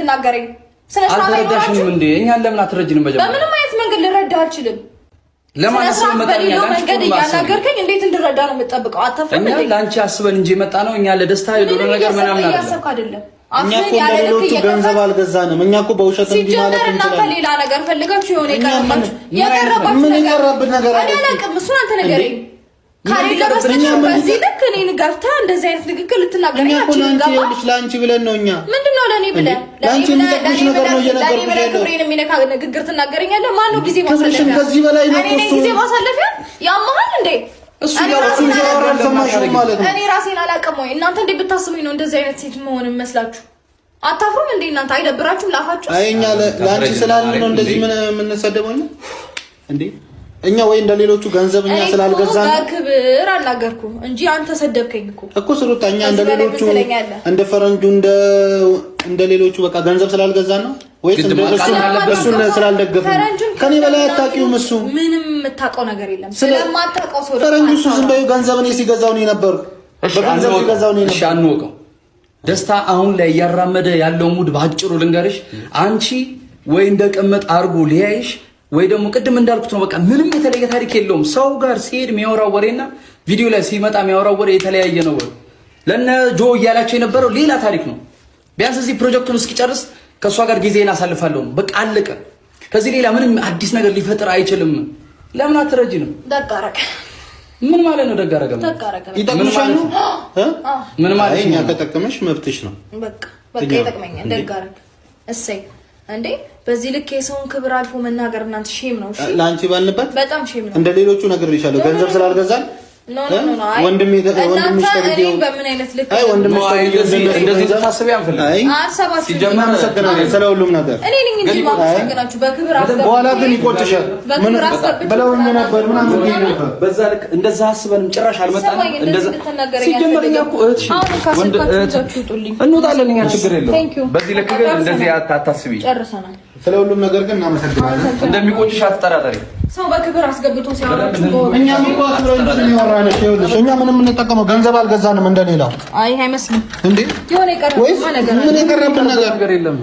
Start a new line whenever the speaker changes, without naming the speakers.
ተናገረኝ
አልተረዳሽም እንዴ? እኛን ለምን አትረጅንም?
በምንም አይነት መንገድ ልረዳ አልችልም።
ለማንሰው መጣኛ
መንገድ ያናገርከኝ እንዴት እንድረዳ ነው የምጠብቀው? አታፍርም እንዴ?
እኛ ላንቺ አስበን እንጂ መጣ ነው። እኛ ለደስታ የሆነ ነገር ምናምን
አይደለም።
እኛ እኮ ለሌሎቹ ገንዘብ አልገዛንም። እኛ እኮ በውሸት እንዲህ ማለት እንችላለን።
እናንተ ሌላ ነገር ፈልጋችሁ የሆነ የቀረባችሁ
ምን የቀረብን ነገር አለ?
እኔ አላውቅም። እሱን አንተ ንገረኝ። ካሌለ በስተቀር በዚህ ልክ እኔን ገፍተህ እንደዚህ አይነት ንግግር ልትናገረኝ አትችልም።
ለአንቺ ብለን ነው። እኛ
ምንድነው ለኔ ብለህ
ለአንቺ የሚጠቅምሽ ነገር ነው እየነገርኩሽ ያለው።
ክብሬን የሚነካ ንግግር ትናገረኛለህ? ማን ነው ጊዜ ማሳለፊያ?
ከዚህ በላይ ነው
እኔ ጊዜ ማሳለፊያ ያማሃል እንዴ?
እሱ ያወራል ሰማሽው ማለት ነው።
እኔ ራሴን አላውቅም ወይ? እናንተ እንዴ ብታስቡኝ ነው እንደዚህ አይነት ሴት መሆን መስላችሁ? አታፍሩም እንዴ እናንተ? አይደብራችሁም ላፋችሁ?
አይ እኛ ለአንቺ ስላልን ነው እንደዚህ ምን ሰደበው እንዴ? እኛ ወይ እንደሌሎቹ ገንዘብኛ ስላልገዛን
በክብር አናገርኩም እንጂ አንተ ሰደብከኝ እኮ
ስሩታ። እኛ እንደሌሎቹ እንደ ፈረንጁ እንደሌሎቹ በቃ ገንዘብ ስላልገዛን ነው ወይስ እሱን ስላልደገፈን? ከኔ በላይ አታውቂውም። እሱ
ምንም የምታውቀው ነገር የለም። ስለማታውቀው ሰው
ፈረንጁ እሱ ዝም በይው። ገንዘብ እኔ ሲገዛው ነው የነበር። በገንዘብ ሲገዛው ነው የነበር።
እሺ አንወቀው። ደስታ አሁን ላይ እያራመደ ያለው ሙድ ባጭሩ ልንገርሽ። አንቺ ወይ እንደቀመጥ አርጎ ሊያይሽ ወይ ደግሞ ቅድም እንዳልኩት ነው። በቃ ምንም የተለየ ታሪክ የለውም። ሰው ጋር ሲሄድ የሚያወራው ወሬና ቪዲዮ ላይ ሲመጣ የሚያወራው ወሬ የተለያየ ነው። ለነ ጆ እያላቸው የነበረው ሌላ ታሪክ ነው። ቢያንስ እዚህ ፕሮጀክቱን እስኪጨርስ ከእሷ ጋር ጊዜን አሳልፋለሁ። በቃ አለቀ። ከዚህ ሌላ ምንም አዲስ ነገር ሊፈጥር አይችልም። ለምን አትረጂንም?
ደጋረገ
ምን ማለት ነው? ደጋረገ
ይጠቅምሻል ነው።
ምን ማለት
ነው? ከጠቀመሽ መብትሽ ነው።
በቃ ይጠቅመኛል። ደጋረገ እሰይ እንዴ! በዚህ ልክ የሰውን ክብር አልፎ መናገር እናንተ ሼም ነው። እሺ ላንቺ
ባልንበት
በጣም ሼም ነው።
እንደ ሌሎቹ ነገር ይሻለው ገንዘብ ስላልገዛን ወንድሜ
ተቀበለው። በምን አይነት ልክ
አይ ወንድሜ
እንደዚህ ታስቢ አንፈልግ።
አይ አርሰባት
ሲጀመር መሰከናለሁ ስለሁሉም ነገር
እኔ ነኝ እንጂ ማሰከናችሁ በክብር አስገብ
በኋላ ግን ይቆጭሻል። ምን ብለውኝ ነበር ምናምን ነበር።
በዛ ልክ እንደዛ አስበንም ጭራሽ አልመጣንም። እንደዛ ሲጀመር እኛ እኮ እህትሽ ወንድ እንወጣለን። እኛ ችግር የለውም። በዚህ ልክ ግን እንደዚህ አታስቢ።
ጨርሰናል።
ስለሁሉም ነገር ግን እናመሰግናለን።
እንደሚቆጭሽ አትጠራጠሪ።
ሰው በክብር አስገብቶ ሲያወራችሁ
እኛ ምን አክብረን የሚያወራነው ይኸውልሽ፣ እኛ ምንም የምንጠቀመው ገንዘብ አልገዛንም እንደሌላው።
አይ አይመስልም
እንዴ?
የሆነ የቀረብን ነገር
ምን የቀረብን ነገር
የለም።